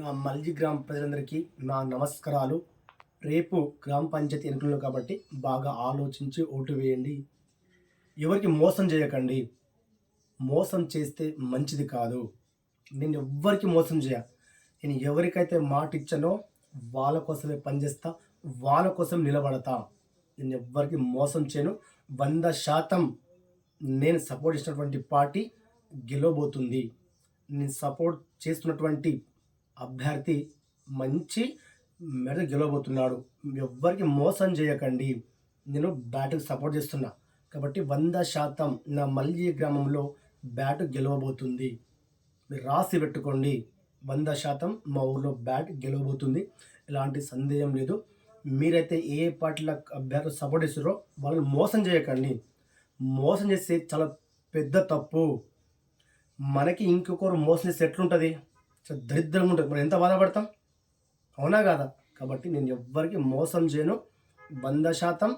నా మల్జి గ్రామ ప్రజలందరికీ నా నమస్కారాలు. రేపు గ్రామ పంచాయతీ ఎన్నికలు కాబట్టి బాగా ఆలోచించి ఓటు వేయండి. ఎవరికి మోసం చేయకండి. మోసం చేస్తే మంచిది కాదు. నేను ఎవ్వరికి మోసం చేయ. నేను ఎవరికైతే మాట ఇచ్చానో వాళ్ళ కోసమే పనిచేస్తా, వాళ్ళ కోసం నిలబడతా. నేను ఎవ్వరికి మోసం చేయను. 100% నేను సపోర్ట్ చేసినటువంటి పార్టీ గెలవబోతుంది. నేను సపోర్ట్ చేస్తున్నటువంటి అభ్యర్థి మంచి మెడల్ గెలవబోతున్నాడు. ఎవ్వరికి మోసం చేయకండి. నేను బ్యాట్కి సపోర్ట్ చేస్తున్నా కాబట్టి 100% నా మల్జీ గ్రామంలో బ్యాట్ గెలవబోతుంది. మీరు రాసి పెట్టుకోండి. 100% మా ఊర్లో బ్యాట్ గెలవబోతుంది. ఎలాంటి సందేహం లేదు. మీరైతే ఏ పార్టీల అభ్యర్థి సపోర్ట్ చేస్తారో వాళ్ళని మోసం చేయకండి. మోసం చేస్తే చాలా పెద్ద తప్పు. మనకి ఇంకొకరు మోసం చేస్తే ఎట్లుంటుంది? చాలా దరిద్రంగా ఉంటుంది. మనం ఎంత బాధపడతాం? అవునా కాదా? కాబట్టి నేను ఎవ్వరికి మోసం చేయను. 100%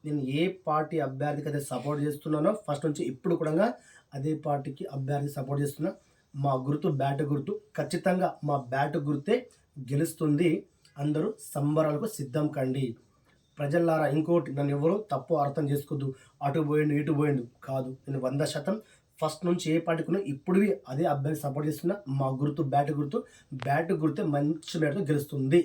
నేను ఏ పార్టీ అభ్యర్థికి అయితే సపోర్ట్ చేస్తున్నానో ఫస్ట్ నుంచి ఇప్పుడు కూడా అదే పార్టీకి అభ్యర్థి సపోర్ట్ చేస్తున్నా. మా గుర్తు బ్యాట్ గుర్తు. ఖచ్చితంగా మా బ్యాట్ గుర్తే గెలుస్తుంది. అందరూ సంబరాలకు సిద్ధం కండి. ప్రజలారా, ఇంకోటి, నన్ను ఎవరు తప్పు అర్థం చేసుకోవద్దు. అటు పోయిండు ఇటు పోయిండు కాదు. నేను 100% ఫస్ట్ నుంచి ఏ పార్టీకున్నా ఇప్పుడు అదే అభ్యర్థి సపోర్ట్ చేస్తున్నా. మా గుర్తు బ్యాట్ గుర్తు. బ్యాట్ గుర్తే మంచి బ్యాట్తో గెలుస్తుంది.